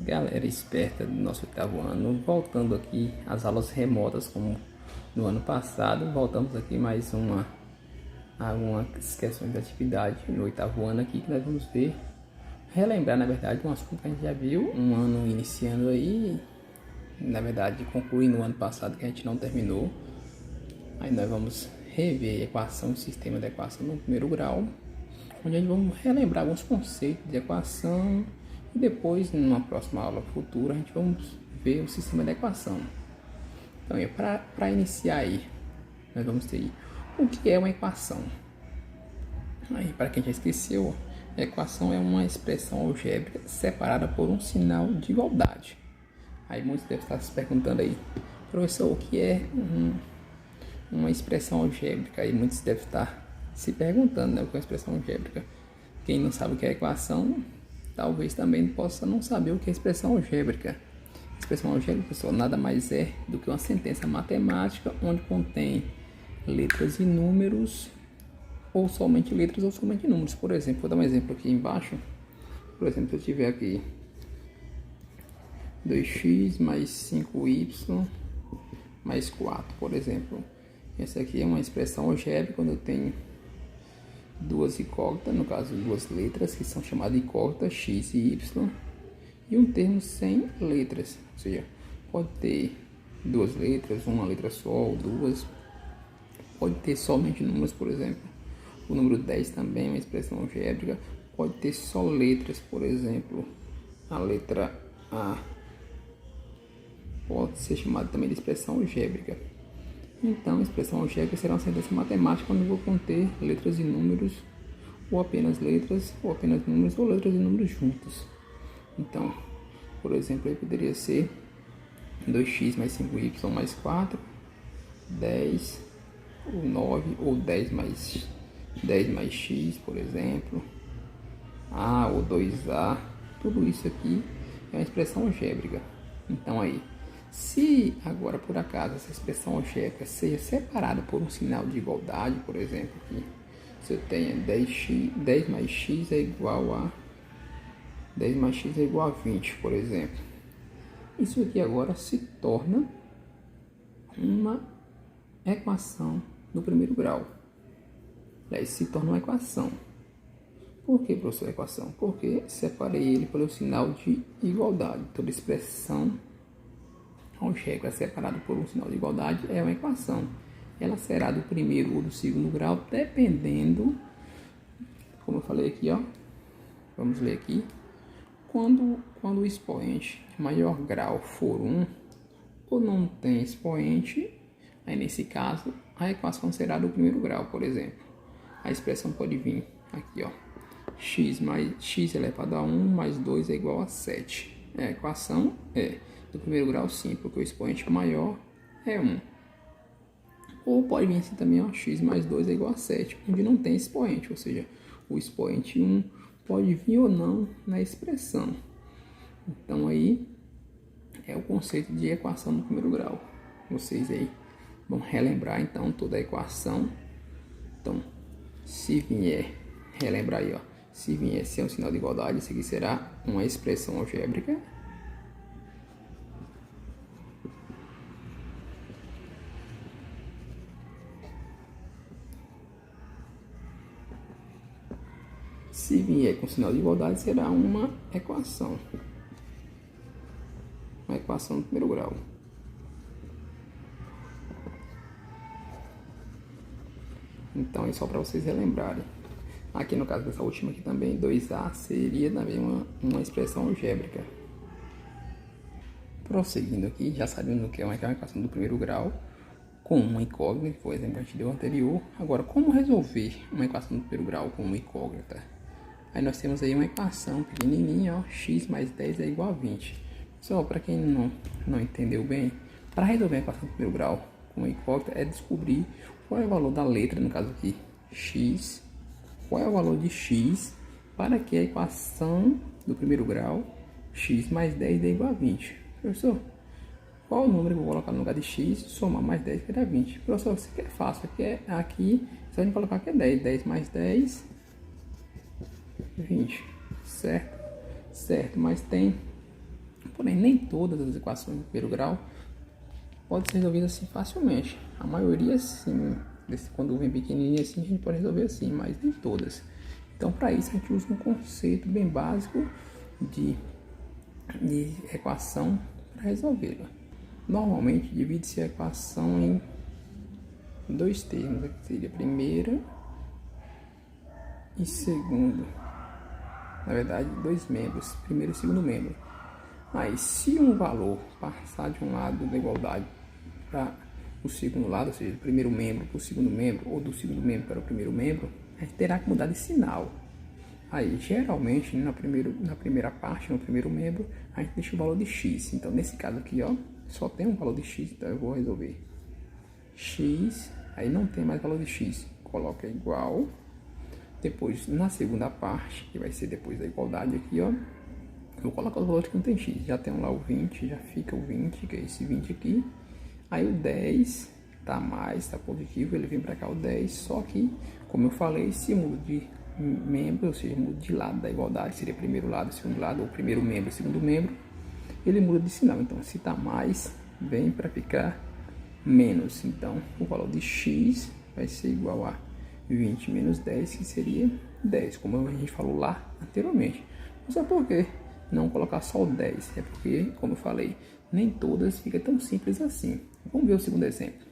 Galera esperta do nosso oitavo ano, voltando aqui às aulas remotas como no ano passado, voltamos aqui mais algumas questões de atividade no oitavo ano aqui que nós vamos ver, relembrar na verdade um assunto que a gente já viu, um ano iniciando aí, na verdade concluindo o ano passado que a gente não terminou. Aí nós vamos rever a equação, o sistema de equação no primeiro grau, onde a gente vamos relembrar alguns conceitos de equação. E depois, numa próxima aula futura, a gente vamos ver o sistema de equação. Então, para iniciar aí, nós vamos ter o que é uma equação. Aí, para quem já esqueceu, a equação é uma expressão algébrica separada por um sinal de igualdade. Aí muitos devem estar se perguntando aí, professor, o que é uma expressão algébrica? Aí muitos devem estar se perguntando, né, o que é uma expressão algébrica. Quem não sabe o que é equação, talvez também possa não saber o que é expressão algébrica. Expressão algébrica, pessoal, nada mais é do que uma sentença matemática onde contém letras e números, ou somente letras ou somente números. Por exemplo, vou dar um exemplo aqui embaixo. Por exemplo, se eu tiver aqui 2x mais 5y mais 4, por exemplo. Essa aqui é uma expressão algébrica quando eu tenho duas incógnitas, no caso duas letras que são chamadas incógnitas, x e y, e um termo sem letras, ou seja, pode ter duas letras, uma letra só ou duas, pode ter somente números, por exemplo, o número 10 também é uma expressão algébrica, pode ter só letras, por exemplo, a letra A pode ser chamada também de expressão algébrica. Então, a expressão algébrica será uma sentença matemática quando eu vou conter letras e números, ou apenas letras, ou apenas números, ou letras e números juntos. Então, por exemplo, aí poderia ser 2x mais 5y mais 4, 10, ou 9, ou 10 mais x, por exemplo, A ou 2A, tudo isso aqui é uma expressão algébrica. Então aí, se agora por acaso essa expressão algébrica seja separada por um sinal de igualdade, por exemplo, aqui, se eu tenho 10 mais x é igual a 10 mais x é igual a 20, por exemplo. Isso aqui agora se torna uma equação do primeiro grau. Aí se torna uma equação. Por que, professor, equação? Porque separei ele pelo sinal de igualdade. Toda expressão algébrica separada por um sinal de igualdade é uma equação. Ela será do primeiro ou do segundo grau, dependendo, como eu falei aqui, ó. Vamos ler aqui. Quando o expoente de maior grau for 1, ou não tem expoente, aí nesse caso, a equação será do primeiro grau, por exemplo. A expressão pode vir aqui, ó. X elevado a 1 mais 2 é igual a 7. A equação é do primeiro grau, sim, porque o expoente maior é 1. Ou pode vir assim também, ó, x mais 2 é igual a 7, onde não tem expoente, ou seja, o expoente 1 pode vir ou não na expressão. Então aí é o conceito de equação do primeiro grau. Vocês aí vão relembrar então toda a equação. Então, se vier, relembrar aí, ó, se vier ser um sinal de igualdade, isso aqui será uma expressão algébrica. Se vier com sinal de igualdade, será uma equação. Uma equação do primeiro grau. Então, é só para vocês relembrarem. Aqui no caso dessa última aqui também, 2A seria também uma expressão algébrica. Prosseguindo aqui, já sabendo o que é uma equação do primeiro grau, com uma incógnita, por exemplo, a gente deu anterior. Agora, como resolver uma equação do primeiro grau com uma incógnita? Aí nós temos aí uma equação pequenininha, ó, x mais 10 é igual a 20. Só para quem não entendeu bem, para resolver a equação do primeiro grau com uma incógnita é descobrir qual é o valor da letra, no caso aqui, x, qual é o valor de x para que a equação do primeiro grau, x mais 10 é igual a 20. Professor, qual o número que eu vou colocar no lugar de x, somar mais 10 que dá 20? Professor, isso aqui é fácil, aqui só a gente colocar que é 10, 10 mais 10, 20, certo? Certo, mas tem Porém, nem todas as equações do primeiro grau podem ser resolvidas assim facilmente. A maioria sim, quando vem pequenininha assim, a gente pode resolver assim, mas nem todas. Então, para isso, a gente usa um conceito bem básico de equação para resolvê-la. Normalmente, divide-se a equação em dois termos, que seria primeira e segundo. Na verdade, dois membros, primeiro e segundo membro. Aí, se um valor passar de um lado da igualdade para o segundo lado, ou seja, do primeiro membro para o segundo membro, ou do segundo membro para o primeiro membro, a gente terá que mudar de sinal. Aí, geralmente, na primeira parte, no primeiro membro, a gente deixa o valor de x. Então, nesse caso aqui, ó, só tem um valor de x, então eu vou resolver x, aí não tem mais valor de x, coloca igual. Depois, na segunda parte, que vai ser depois da igualdade aqui, ó, eu vou colocar os valores que não tem x. Já tem lá o 20, já fica o 20, que é esse 20 aqui. Aí o 10 tá mais, tá positivo, ele vem para cá o 10, só que, como eu falei, se muda de membro, ou seja, muda de lado da igualdade, seria primeiro lado, segundo lado, ou primeiro membro, segundo membro, ele muda de sinal. Então, se tá mais, vem para ficar menos. Então, o valor de x vai ser igual a 20 menos 10, que seria 10, como a gente falou lá anteriormente. Não sei por que não colocar só o 10, é porque, como eu falei, nem todas fica tão simples assim. Vamos ver o segundo exemplo.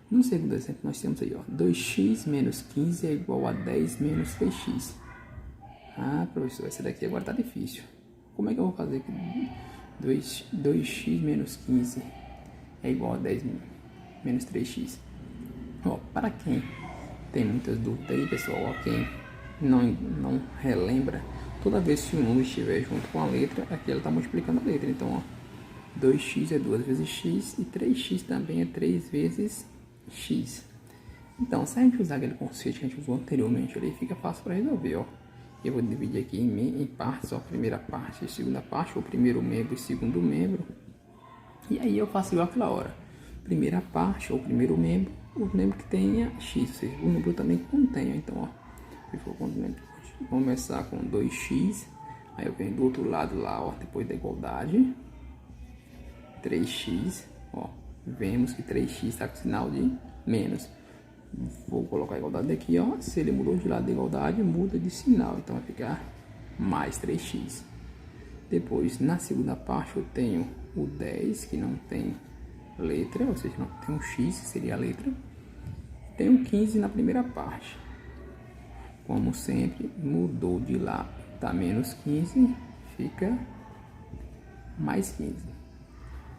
No segundo exemplo, nós temos aí, ó, 2x menos 15 é igual a 10 menos 3x. Ah, professor, essa daqui agora tá difícil. Como é que eu vou fazer aqui? 2x menos 15 é igual a 10 menos 3x. Ó, para quem tem muitas dúvidas aí, pessoal, ó, quem não relembra, toda vez que o número estiver junto com a letra, aqui ela está multiplicando a letra. Então, ó, 2x é 2 vezes x e 3x também é 3 vezes x. Então, se a gente usar aquele conceito que a gente usou anteriormente, ali fica fácil para resolver, ó. Eu vou dividir aqui em partes, ó, primeira parte e segunda parte, ou primeiro membro e segundo membro. E aí eu faço igual aquela hora. Primeira parte, ou primeiro membro, o membro que tenha x, ou seja, o número também que contenha. Então, ó, eu vou começar com 2x, aí eu venho do outro lado lá, ó, depois da igualdade, 3x, ó, vemos que 3x está com sinal de menos. Vou colocar a igualdade aqui, ó, se ele mudou de lado da igualdade, muda de sinal, então vai ficar mais 3x. Depois, na segunda parte, eu tenho o 10, que não tem letra, ou seja, não tem um x, que seria a letra. Tem um 15 na primeira parte. Como sempre, mudou de lá, tá menos 15, fica mais 15.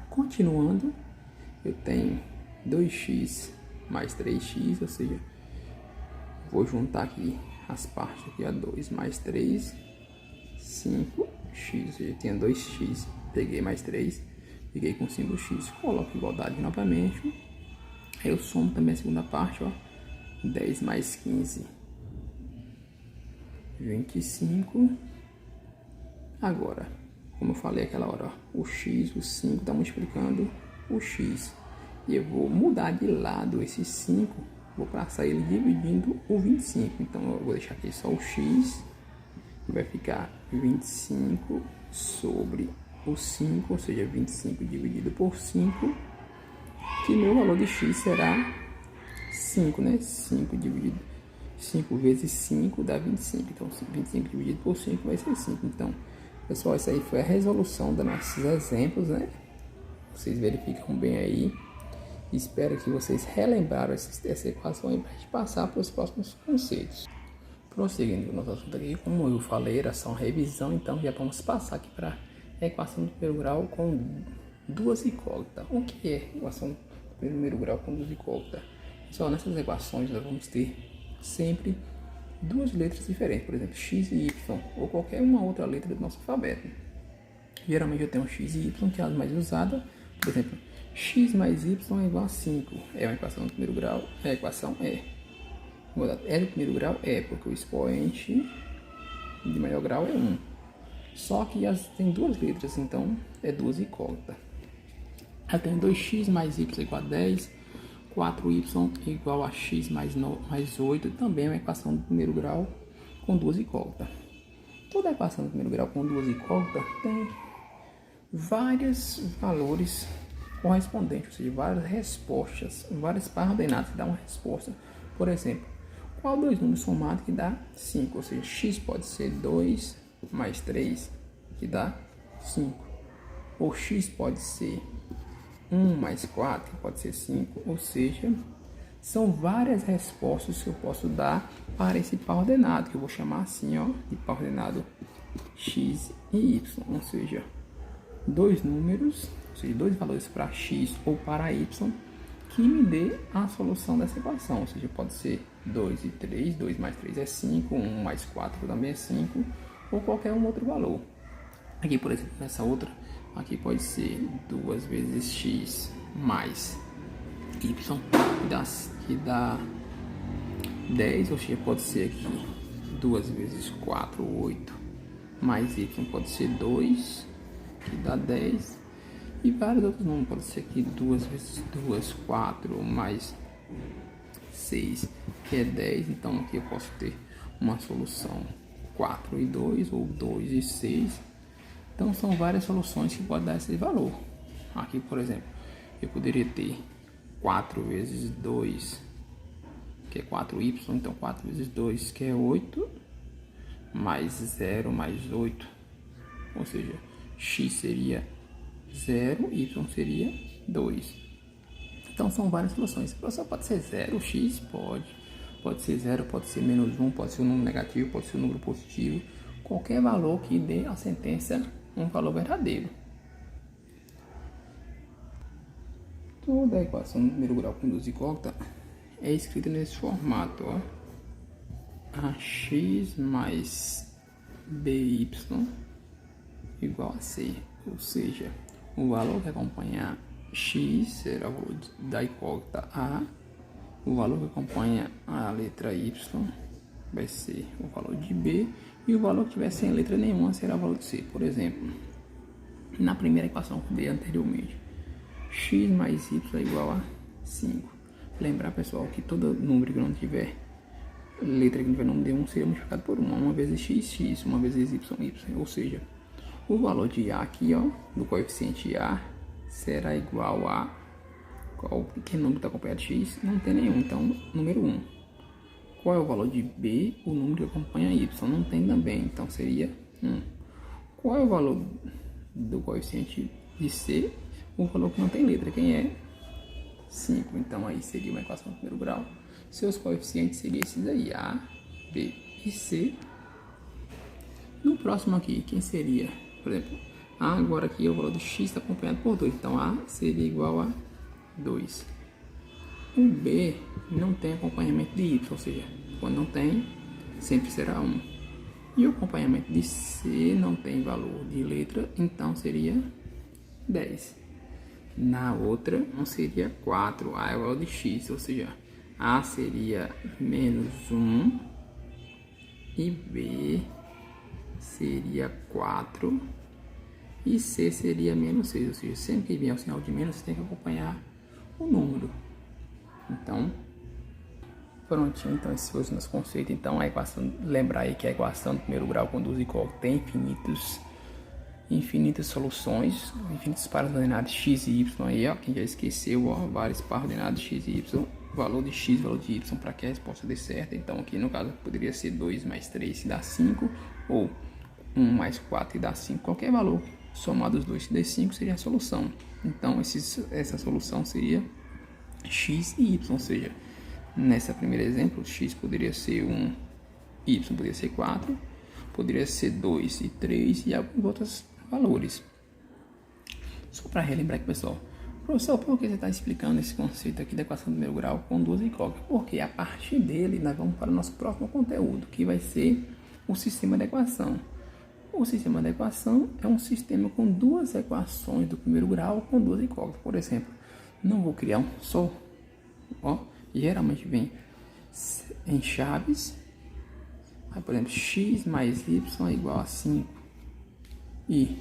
Continuando, eu tenho 2x mais 3x, ou seja, vou juntar aqui as partes aqui, a 2 mais 3, 5x, ou seja, tinha 2x, peguei mais 3, fiquei com 5x, coloco igualdade novamente, aí eu somo também a segunda parte, ó, 10 mais 15, 25, agora, como eu falei aquela hora, ó, o x, o 5 está multiplicando o x, e eu vou mudar de lado esse 5, vou passar ele dividindo o 25, então eu vou deixar aqui só o x, vai ficar 25 sobre o 5, ou seja, 25 dividido por 5, que meu valor de x será 5, né? 5 vezes 5 dá 25, então 25 dividido por 5 vai ser 5. Então, pessoal, essa aí foi a resolução dos nossos exemplos, né? Vocês verificam bem aí. Espero que vocês relembraram essa equação aí para a gente passar para os próximos conceitos. Prosseguindo o nosso assunto aqui, como eu falei, era só uma revisão, então já vamos passar aqui para a equação do primeiro grau com duas incógnitas. O que é a equação do primeiro grau com duas incógnitas? Só nessas equações nós vamos ter sempre duas letras diferentes, por exemplo, x e y, ou qualquer uma outra letra do nosso alfabeto. Geralmente eu tenho x e y, que é a mais usada, por exemplo, x mais y é igual a 5, é uma equação do primeiro grau, a equação é do primeiro grau, porque o expoente de maior grau é 1. Só que tem duas letras, então é duas incógnitas. Eu tenho 2x mais y igual a 10, 4y igual a x mais 8, também é uma equação do primeiro grau com duas incógnitas. Toda equação do primeiro grau com duas incógnitas tem vários valores correspondentes, ou seja, várias respostas, várias par ordenadas que dá uma resposta. Por exemplo, qual dois números somados que dá 5? Ou seja, x pode ser 2 mais 3, que dá 5. Ou x pode ser 1 mais 4, que pode ser 5. Ou seja, são várias respostas que eu posso dar para esse par ordenado, que eu vou chamar assim, ó, de par ordenado x e y. Ou seja, dois números, ou seja, dois valores para x ou para y, que me dê a solução dessa equação. Ou seja, pode ser 2 e 3, 2 mais 3 é 5, 1 mais 4 também é 5, ou qualquer um outro valor. Aqui, por exemplo, nessa outra, aqui pode ser 2 vezes x mais y, que dá 10, ou seja, pode ser aqui 2 vezes 4, 8, mais y pode ser 2, que dá 10, e vários outros números, pode ser aqui 2 vezes 2, 4, mais 6, que é 10, então aqui eu posso ter uma solução 4 e 2, ou 2 e 6, então são várias soluções que podem dar esse valor. Aqui, por exemplo, eu poderia ter 4 vezes 2, que é 4y, então 4 vezes 2, que é 8, mais 0 mais 8, ou seja, x seria 0, y seria 2. Então são várias soluções. O professor pode ser 0, x pode ser 0, pode ser menos 1, pode ser um número negativo, pode ser um número positivo, qualquer valor que dê a sentença um valor verdadeiro. Toda a equação do primeiro grau com luz incógnita é escrita nesse formato, ó. Ax mais by igual a c, ou seja, o valor que acompanha x será o valor da incógnita a, o valor que acompanha a letra y vai ser o valor de b, e o valor que tiver sem letra nenhuma será o valor de c. Por exemplo, na primeira equação que eu dei anteriormente, x mais y é igual a 5. Lembrar, pessoal, que todo número que não tiver letra que não tiver nome de 1 seria multiplicado por 1. Uma vezes x, uma vezes y. Ou seja, o valor de a aqui, ó, do coeficiente a será igual a que número está acompanhado de x? Não tem nenhum, então número 1. Qual é o valor de b? O número que acompanha y. Não tem também, então seria 1. Qual é o valor do coeficiente de c? O valor que não tem letra, quem é? 5. Então aí seria uma equação de primeiro grau. Seus coeficientes seriam esses aí, a, b e c. No próximo aqui, quem seria? Por exemplo, a agora aqui é o valor do x está acompanhado por 2, então a seria igual a 2. O b não tem acompanhamento de y, ou seja, quando não tem, sempre será 1. E o acompanhamento de c não tem valor de letra, então seria 10. Na outra, não seria 4, a é o valor de x, ou seja, a seria menos 1 e b seria 4 e c seria menos 6, ou seja, sempre que vier o sinal de menos, você tem que acompanhar o número. Então, prontinho, então esse foi o nosso conceito. Então, a equação, lembrar aí que a equação do primeiro grau com luz incógnita tem infinitas soluções, infinitos pares ordenados x e y aí, ó, quem já esqueceu, ó, vários pares ordenados x e y, valor de x, valor de y, para que a resposta dê certo. Então aqui no caso poderia ser 2 mais 3 que dá 5, ou 1 mais 4 que dá 5, qualquer valor somado os dois que dê 5 seria a solução. Então essa solução seria x e y, ou seja, nessa primeiro exemplo, x poderia ser 1, y poderia ser 4, poderia ser 2 e 3 e alguns outros valores. Só para relembrar aqui, pessoal, professor, por que você está explicando esse conceito aqui da equação do primeiro grau com duas incógnitas? Porque a partir dele nós vamos para o nosso próximo conteúdo, que vai ser o sistema da equação. O sistema da equação é um sistema com duas equações do primeiro grau com duas incógnitas. Por exemplo, não vou criar um só, ó, geralmente vem em chaves. Aí, por exemplo, x mais y é igual a 5 e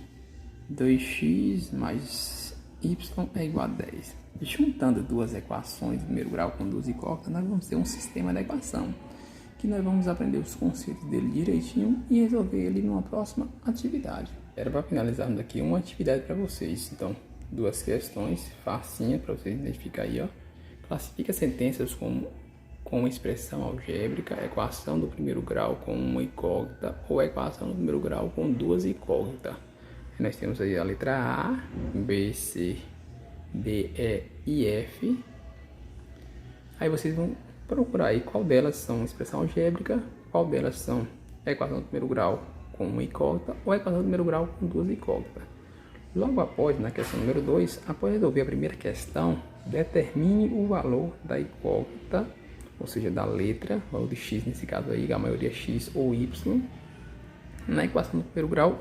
2x mais y é igual a 10. Juntando duas equações do primeiro grau com duas incógnitas, nós vamos ter um sistema da equação, que nós vamos aprender os conceitos dele direitinho e resolver ele numa próxima atividade. Era para finalizarmos aqui uma atividade para vocês. Então, duas questões facinha para vocês identificar aí, ó. Classifica sentenças com expressão algébrica, equação do primeiro grau com uma incógnita ou equação do primeiro grau com duas incógnitas. Nós temos aí a letra A, B, C, D, E e F. Aí vocês vão procurar aí qual delas são expressão algébrica, qual delas são equação do primeiro grau com uma incógnita ou equação do primeiro grau com duas incógnitas. Logo após, na questão número 2, após resolver a primeira questão, determine o valor da incógnita, ou seja, da letra, valor de x, nesse caso aí, a maioria x ou y, na equação do primeiro grau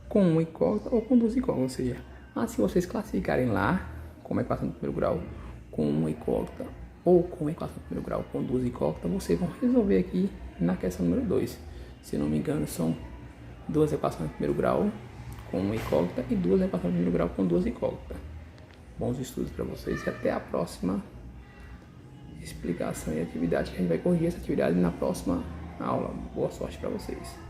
com uma incógnita ou com duas incógnitas. Ou seja, assim vocês classificarem lá como equação do primeiro grau com uma incógnita ou com equação do primeiro grau com duas incógnitas, vocês vão resolver aqui na questão número 2. Se não me engano, são duas equações do primeiro grau com uma incógnita e duas equações do primeiro grau com duas incógnitas. Bons estudos para vocês e até a próxima explicação e atividade, que a gente vai corrigir essa atividade na próxima aula. Boa sorte para vocês.